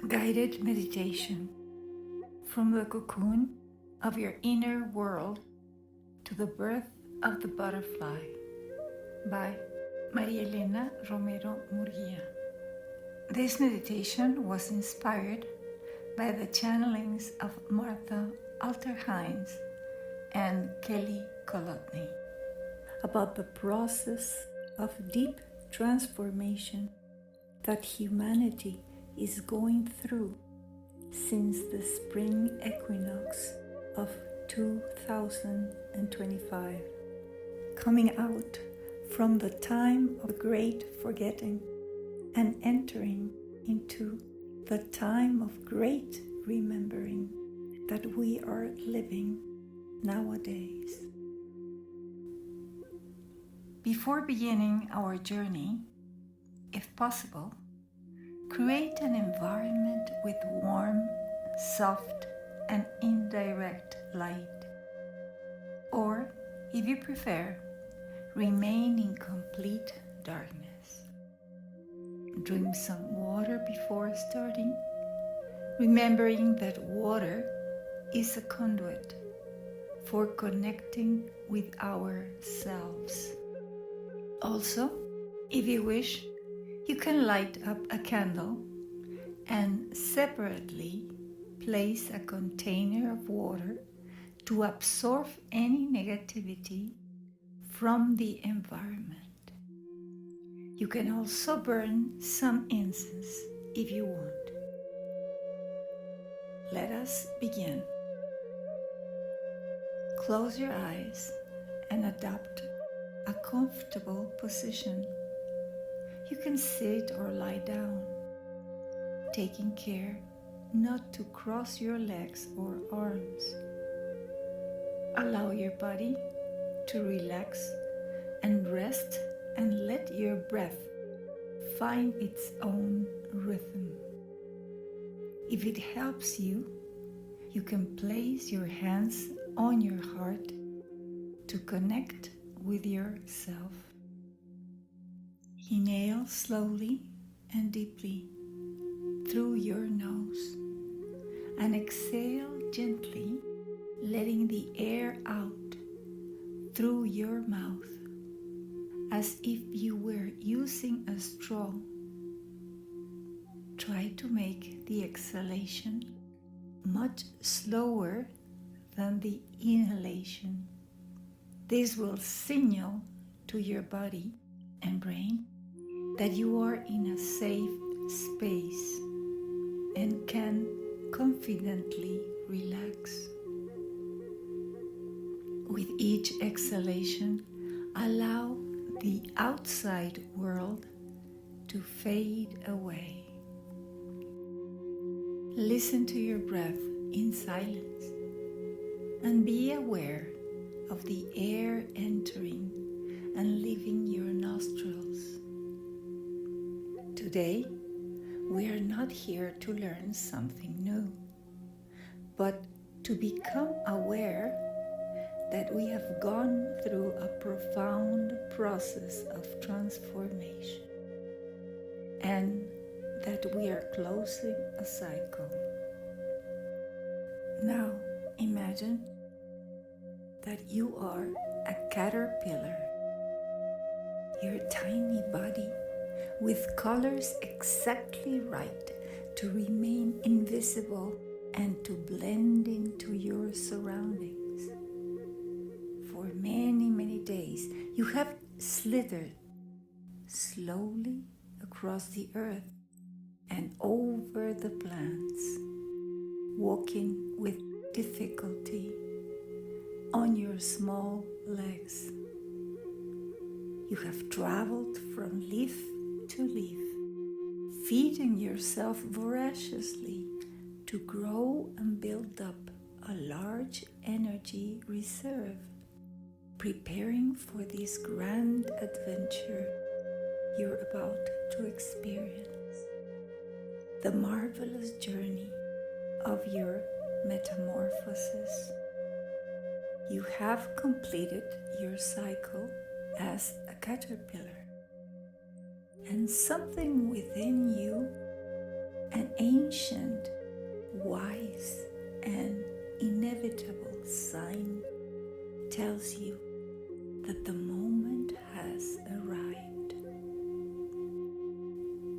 Guided meditation from the cocoon of your inner world to the birth of the butterfly by María Elena Romero, Murguía. This meditation was inspired by the channelings of Martha Alter Hines and Kelly Kolodney about the process of deep transformation that humanity is going through since the spring equinox of 2025, coming out from the time of great forgetting and entering into the time of great remembering that we are living nowadays. Before beginning our journey, if possible, create an environment with warm, soft, and indirect light. Or, if you prefer, remain in complete darkness. Drink some water before starting, remembering that water is a conduit for connecting with ourselves. Also, if you wish, you can light up a candle and separately place a container of water to absorb any negativity from the environment. You can also burn some incense if you want. Let us begin. Close your eyes and adopt a comfortable position. You can sit or lie down, taking care not to cross your legs or arms. Allow your body to relax and rest, and let your breath find its own rhythm. If it helps you, you can place your hands on your heart to connect with yourself. Inhale slowly and deeply through your nose and exhale gently, letting the air out through your mouth as if you were using a straw. Try to make the exhalation much slower than the inhalation. This will signal to your body and brain that you are in a safe space and can confidently relax. With each exhalation, allow the outside world to fade away. Listen to your breath in silence and be aware of the air entering and leaving your nostrils. Today, we are not here to learn something new, but to become aware that we have gone through a profound process of transformation and that we are closing a cycle. Now, imagine that you are a caterpillar. Your tiny body with colors exactly right to remain invisible and to blend into your surroundings. For many, many days, you have slithered slowly across the earth and over the plants, walking with difficulty on your small legs. You have traveled from leaf to leaf, feeding yourself voraciously to grow and build up a large energy reserve, preparing for this grand adventure you're about to experience, the marvelous journey of your metamorphosis. You have completed your cycle as a caterpillar, and something within you An ancient, wise, and inevitable sign tells you that the moment has arrived.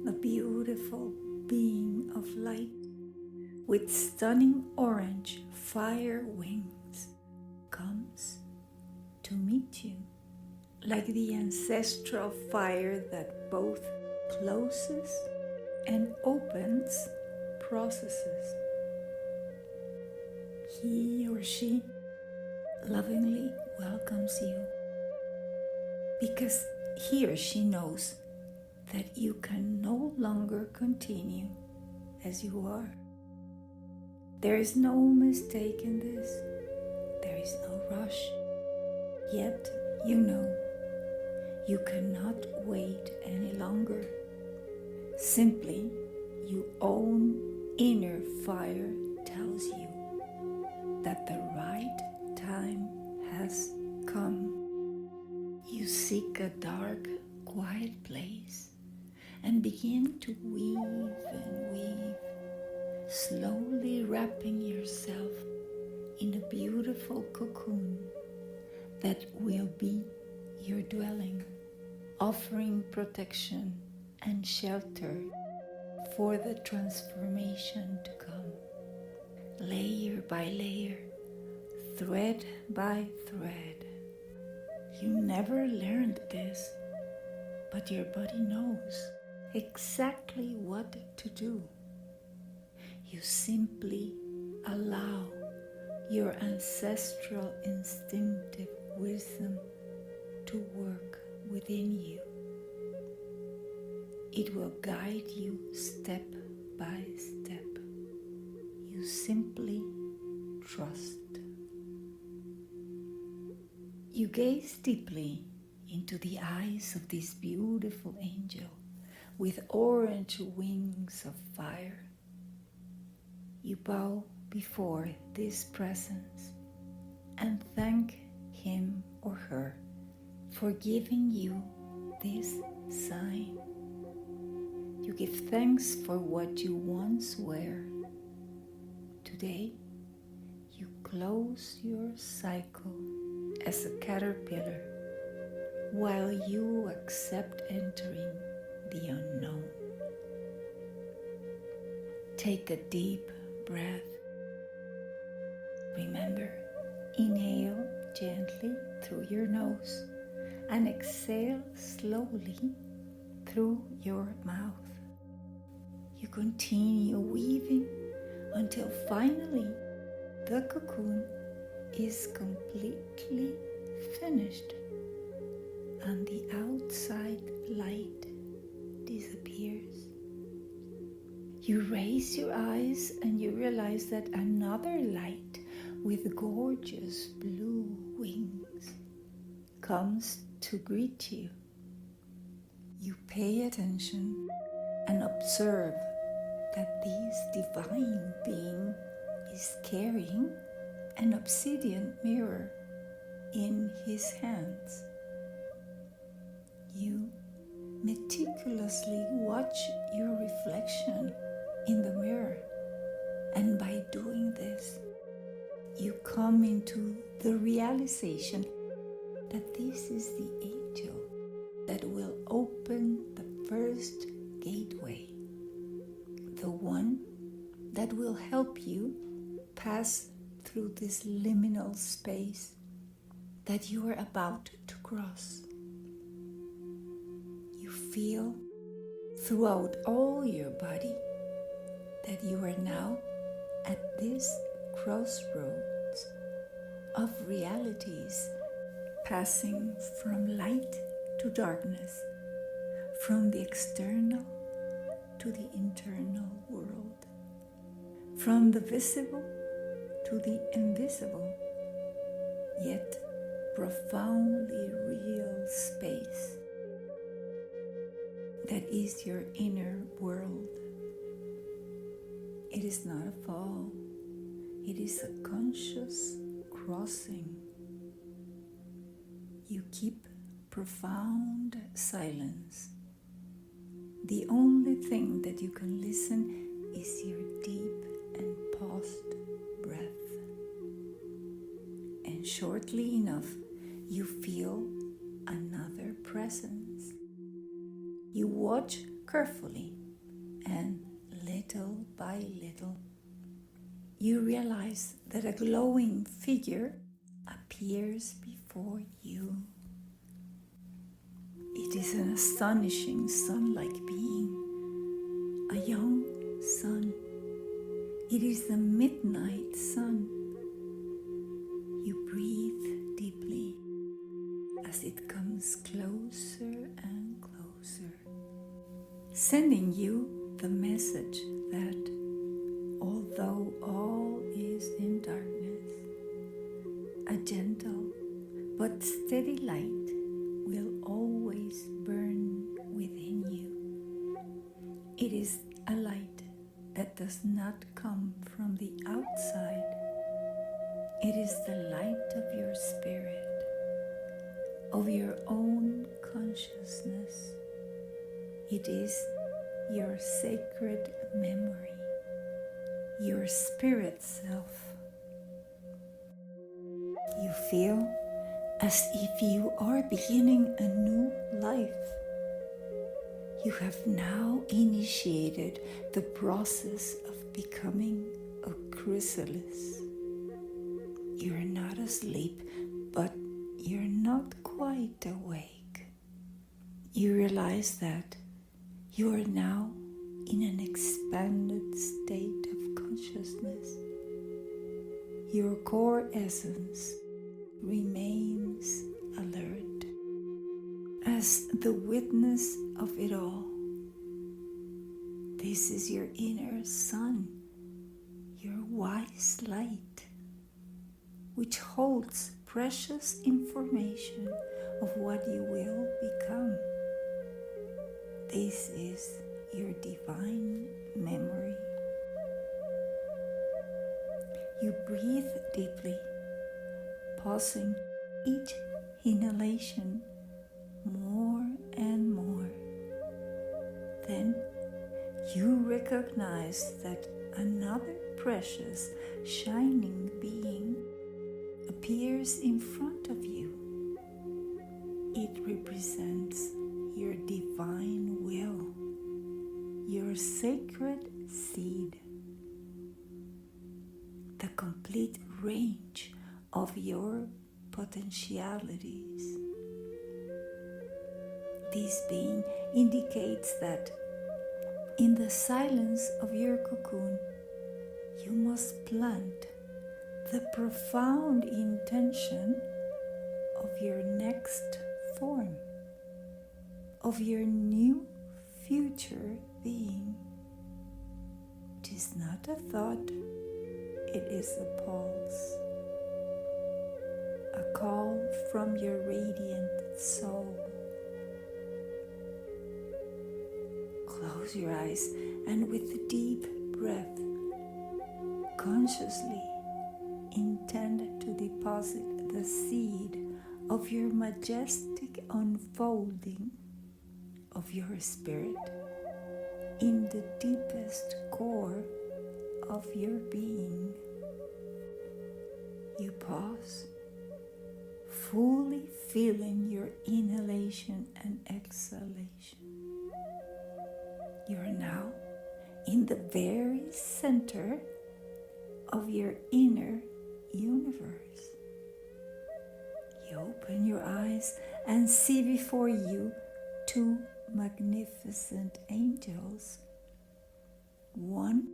The beautiful being of light with stunning orange fire wings comes to meet you, like the ancestral fire that both closes and opens processes. He or she lovingly welcomes you because he or she knows that you can no longer continue as you are. There is no mistake in this. There is no rush. Yet you know you cannot wait any longer. Simply, your own inner fire tells you that the right time has come. You seek a dark, quiet place and begin to weave and weave, slowly wrapping yourself in a beautiful cocoon that will be your dwelling, offering protection and shelter for the transformation to come. Layer by layer, thread by thread. You never learned this, but your body knows exactly what to do. You simply allow your ancestral instinctive wisdom to work within you. It will guide you step by step. You simply trust. You gaze deeply into the eyes of this beautiful angel with orange wings of fire. You bow before this presence and thank him or her for giving you this sign. You give thanks for what you once were. Today, you close your cycle as a caterpillar while you accept entering the unknown. Take a deep breath. Remember, inhale gently through your nose and exhale slowly through your mouth. You continue weaving until finally the cocoon is completely finished and the outside light disappears. You raise your eyes and you realize that another light with gorgeous blue wings comes to greet you. You pay attention and observe that this divine being is carrying an obsidian mirror in his hands. You meticulously watch your reflection in the mirror, and by doing this, you come into the realization that this is the angel that will open the first gateway, the one that will help you pass through this liminal space that you are about to cross. You feel throughout all your body that you are now at this crossroads of realities, passing from light to darkness, from the external to the internal world, from the visible to the invisible, yet profoundly real space that is your inner world. It is not a fall, it is a conscious crossing. You keep profound silence. The only thing that you can listen is your deep and paused breath. And shortly enough, you feel another presence. You watch carefully, and little by little, you realize that a glowing figure appears before you. It is an astonishing sun-like being, a young sun. It is the midnight sun. You breathe deeply as it comes closer and closer, sending you the message that although all is in darkness, a gentle but steady light will always burn within you. It is a light that does not come from the outside. It is the light of your spirit, of your own consciousness. It is your sacred memory, your spirit self. You feel as if you are beginning a new life. You have now initiated the process of becoming a chrysalis. You're not asleep, but you're not quite awake. You realize that you are now in an expanded state of consciousness. Your core essence remains alert as the witness of it all. This is your inner sun, your wise light, which holds precious information of what you will become. This is your divine memory. You breathe deeply, pausing each inhalation more and more. Then you recognize that another precious, shining being appears in front of you. It represents your divine will, your sacred seed, the complete range of your potentialities. This being indicates that in the silence of your cocoon, you must plant the profound intention of your next form, of your new future being. It is not a thought, it is a pulse, a call from your radiant soul. Close your eyes and with a deep breath, consciously intend to deposit the seed of your majestic unfolding of your spirit in the deepest core of your being. You pause, fully feeling your inhalation and exhalation. You are now in the very center of your inner universe. You open your eyes and see before you two magnificent angels. One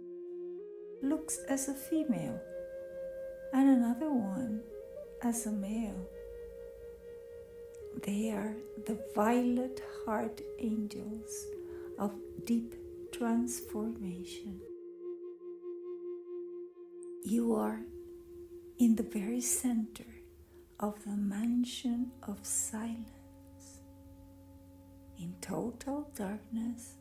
looks as a female and another one as a male. They are the violet heart angels of deep transformation. You are in the very center of the mansion of silence, in total darkness,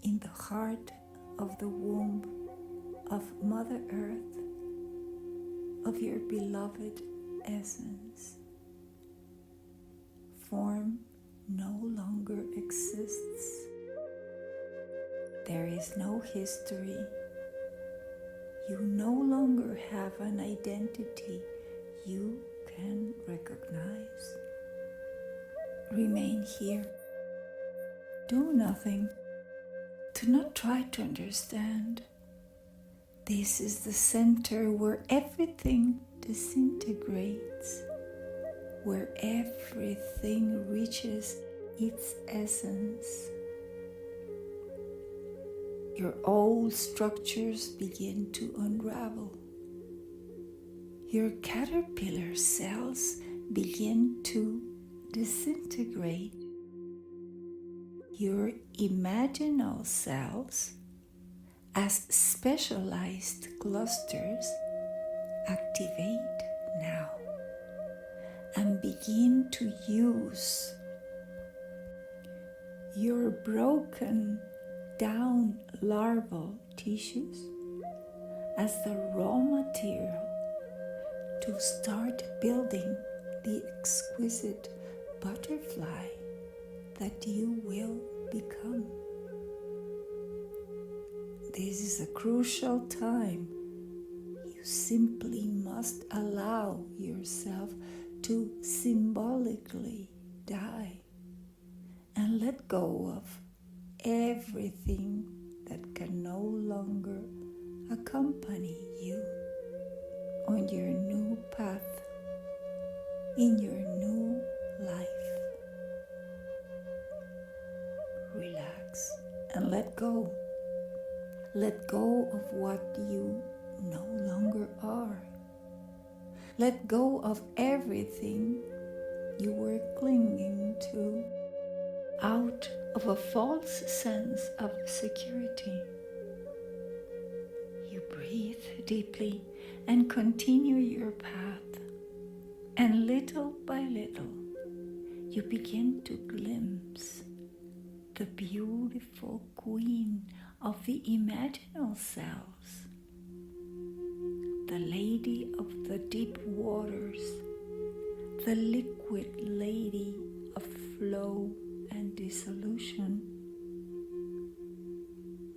in the heart of the womb of Mother Earth, of your beloved essence. Form no longer exists. There is no history. You no longer have an identity you can recognize. Remain here. Do nothing. Do not try to understand. This is the center where everything disintegrates, where everything reaches its essence. Your old structures begin to unravel. Your caterpillar cells begin to disintegrate. Your imaginal cells, as specialized clusters, activate now and begin to use your broken down larval tissues as the raw material to start building the exquisite butterfly that you will become. This is a crucial time. You simply must allow yourself to symbolically die and let go of everything that can no longer accompany you on your new path, in your new life. Relax and let go. Let go of what you no longer are. Let go of everything you were clinging to out of a false sense of security. You breathe deeply and continue your path, and little by little you begin to glimpse the beautiful queen of the imaginal cells, the lady of the deep waters, the liquid lady of flow and dissolution.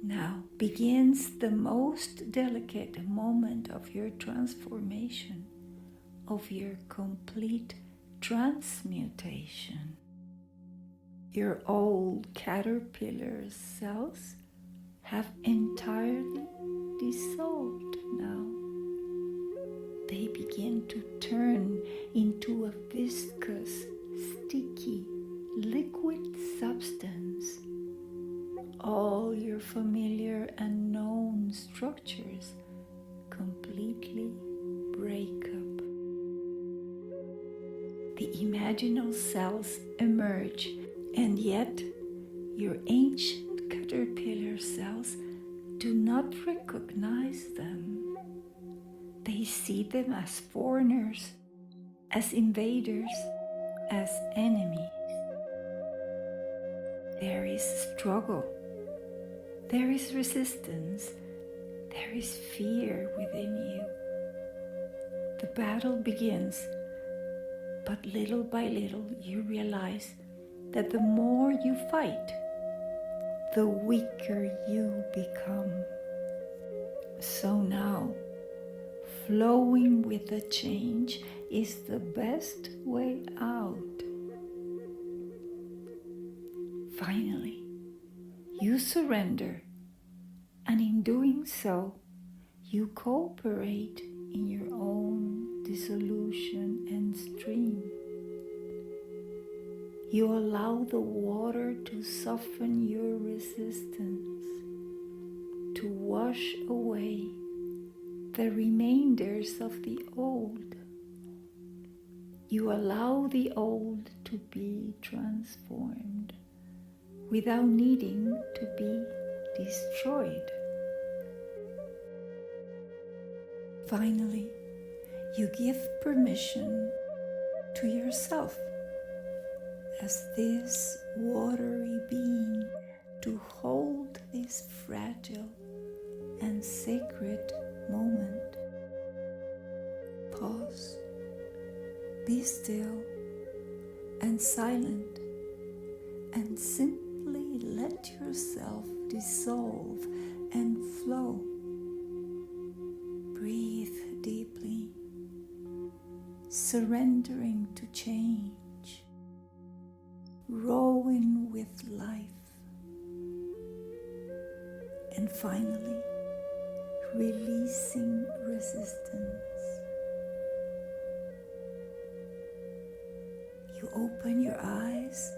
Now begins the most delicate moment of your transformation, of your complete transmutation. Your old caterpillar cells have entirely dissolved now. They begin to turn into a viscous, sticky, liquid substance. All your familiar and known structures completely break up. The imaginal cells emerge, and yet your ancient caterpillar cells do not recognize them. They see them as foreigners, as invaders, as enemies. There is struggle, there is resistance, there is fear within you. The battle begins, but little by little you realize that the more you fight, the weaker you become. So now, flowing with the change is the best way out. Finally, you surrender, and in doing so, you cooperate in your own dissolution and stream. You allow the water to soften your resistance, to wash away the remainders of the old. You allow the old to be transformed without needing to be destroyed. Finally, you give permission to yourself as this watery being to hold this fragile and sacred moment. Pause, be still and silent, and simply simply let yourself dissolve and flow. Breathe deeply, surrendering to change, rowing with life, and finally releasing resistance. You open your eyes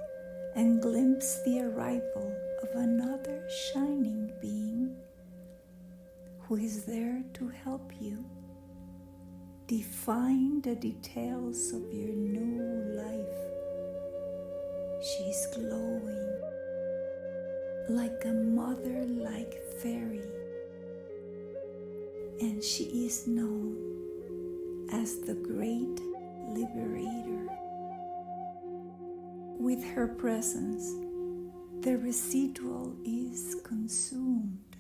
and glimpse the arrival of another shining being who is there to help you define the details of your new life. She's glowing like a mother-like fairy, and she is known as the Great Liberator. With her presence, the residual is consumed.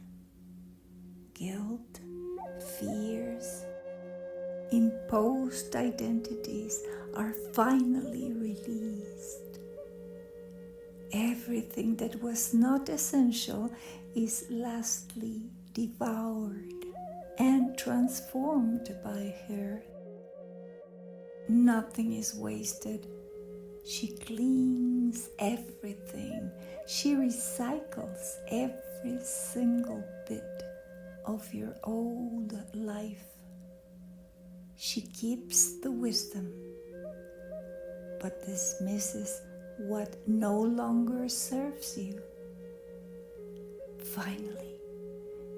Guilt, fears, imposed identities are finally released. Everything that was not essential is lastly devoured and transformed by her. Nothing is wasted. She cleans everything. She recycles every single bit of your old life. She keeps the wisdom, but dismisses what no longer serves you. Finally,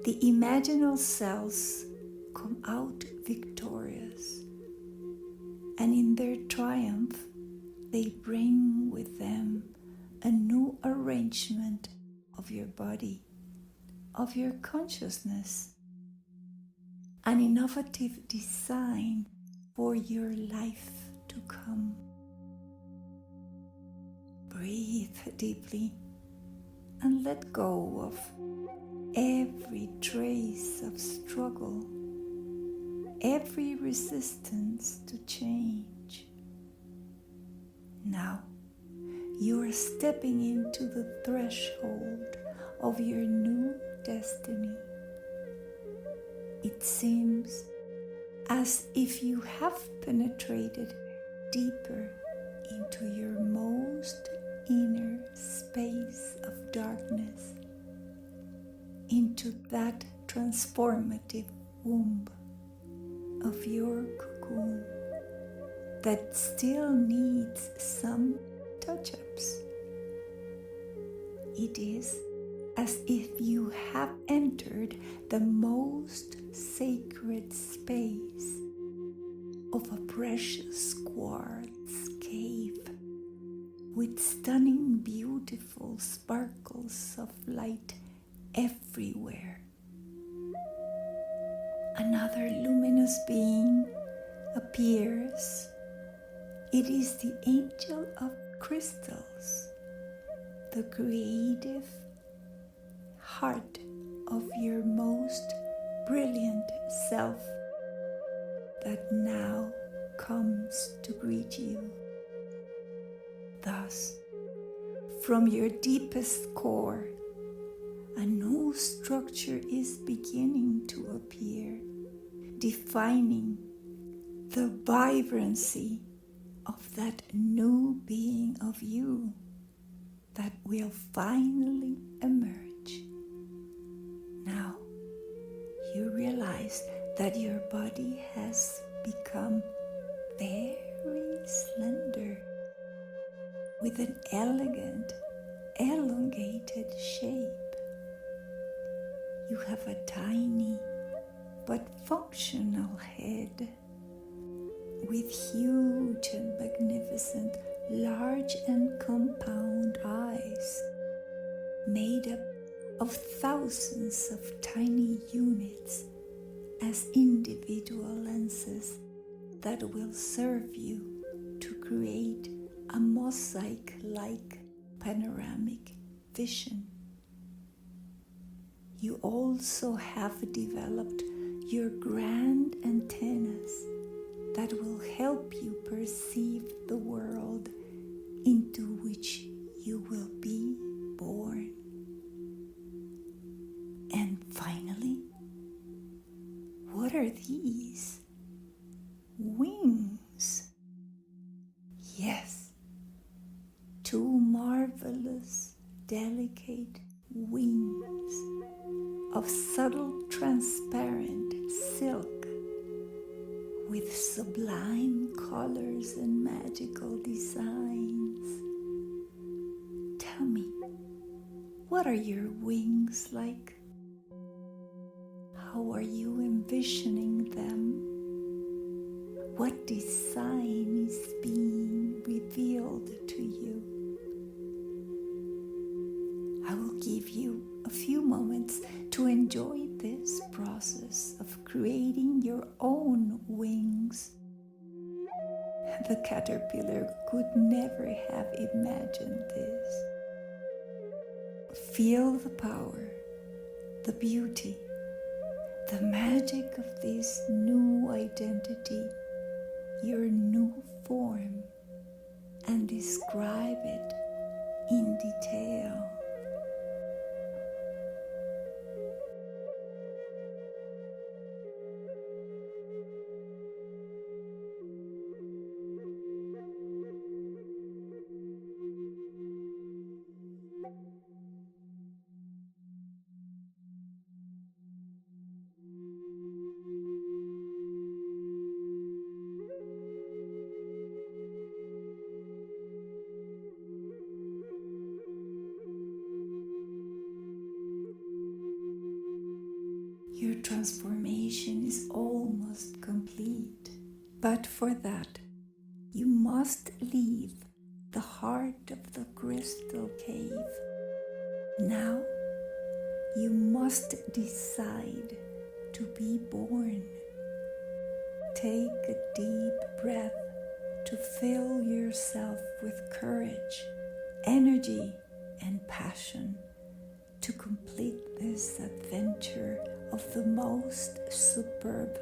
the imaginal cells come out victorious, and in their triumph, they bring with them a new arrangement of your body, of your consciousness, an innovative design for your life to come. Breathe deeply and let go of every trace of struggle, every resistance to change. Now, you are stepping into the threshold of your new destiny. It seems as if you have penetrated deeper into your most inner space of darkness, into that transformative womb of your cocoon that still needs some touch-ups. It is as if you have entered the most sacred space of a precious quartz cave with stunning, beautiful sparkles of light everywhere. Another luminous being appears. It is the angel of crystals, the creative heart of your most brilliant self that now comes to greet you. Thus, from your deepest core, a new structure is beginning to appear, defining the vibrancy of that new being of you that will finally emerge. Now, you realize that your body has become very slender, with an elegant, elongated shape. You have a tiny but functional head with huge and magnificent, large and compound eyes made up of thousands of tiny units as individual lenses that will serve you to create a mosaic-like panoramic vision. You also have developed your grand antennas that will help you perceive the world into which you will be born. are these? Wings. Yes, two marvelous, delicate wings of subtle, transparent silk with sublime colors and magical designs. Tell me, what are your wings like? How are you envisioning them? What design is being revealed to you? I will give you a few moments to enjoy this process of creating your own wings. The caterpillar could never have imagined this. Feel the power, the beauty, the magic of this new identity, your new form, and describe it in detail. Your transformation is almost complete, but for that, you must leave the heart of the crystal cave. Now, you must decide to be born. Take a deep breath to fill yourself with courage, energy, and passion to complete this adventure of the most superb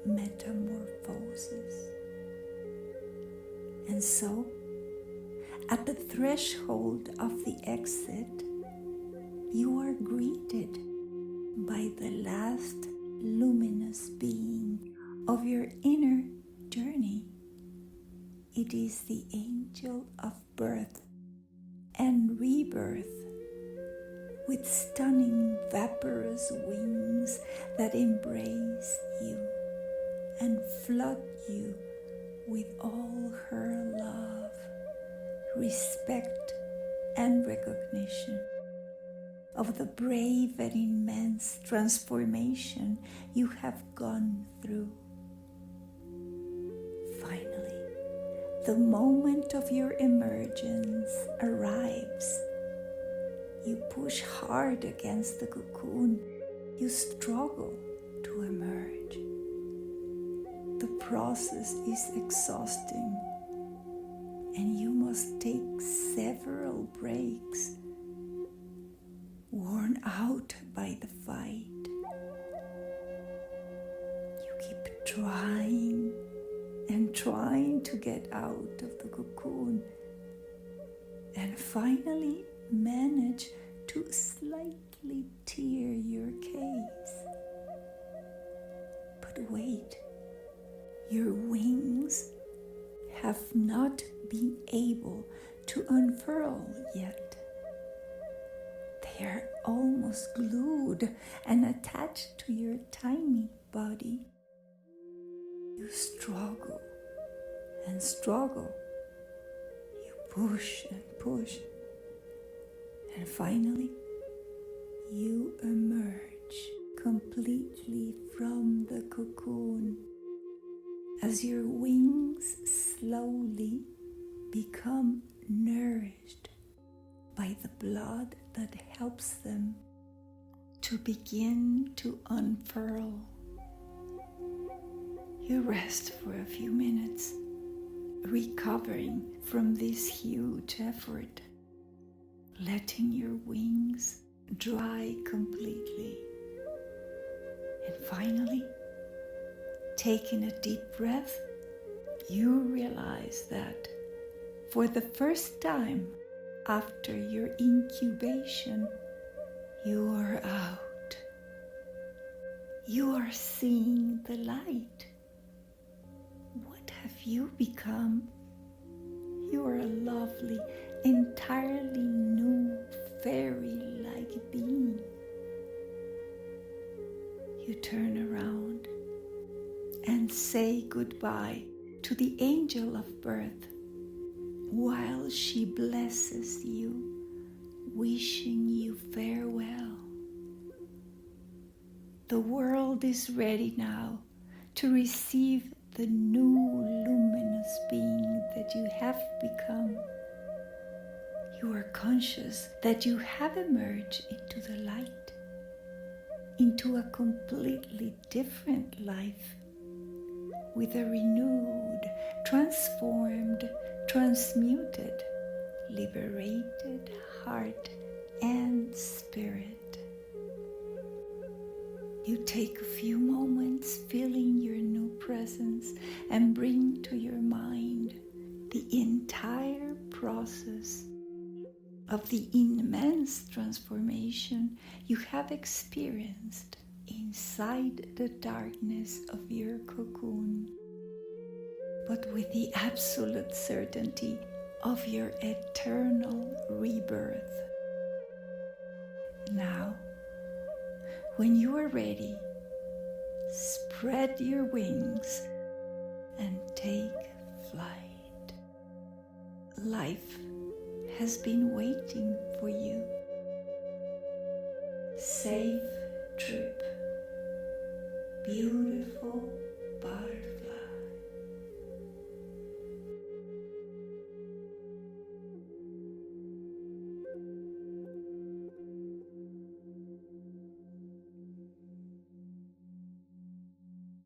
metamorphosis. And so, at the threshold of the exit, you are greeted by the last luminous being of your inner journey. It is the angel of birth and rebirth, with stunning vaporous wings that embrace you and flood you with all her love, respect, and recognition of the brave and immense transformation you have gone through. Finally, the moment of your emergence arrives. You push hard against the cocoon. You struggle to emerge. The process is exhausting, and you must take several breaks, worn out by the fight. You keep trying and trying to get out of the cocoon, and finally manage to slightly tear your case. But wait, your wings have not been able to unfurl yet. They are almost glued and attached to your tiny body. You struggle and struggle. You push and push. And finally, you emerge completely from the cocoon as your wings slowly become nourished by the blood that helps them to begin to unfurl. You rest for a few minutes, recovering from this huge effort, letting your wings dry completely. And finally, taking a deep breath, you realize that for the first time after your incubation, you are out. You are seeing the light. What have you become? You are a lovely, entirely new, fairy-like being. You turn around and say goodbye to the angel of birth while she blesses you, wishing you farewell. The world is ready now to receive the new luminous being that you have become. You are conscious that you have emerged into the light, into a completely different life, with a renewed, transformed, transmuted, liberated heart and spirit. You take a few moments feeling your new presence and bring to your mind the entire process of the immense transformation you have experienced inside the darkness of your cocoon, but with the absolute certainty of your eternal rebirth. Now, when you are ready, spread your wings and take flight. Life has been waiting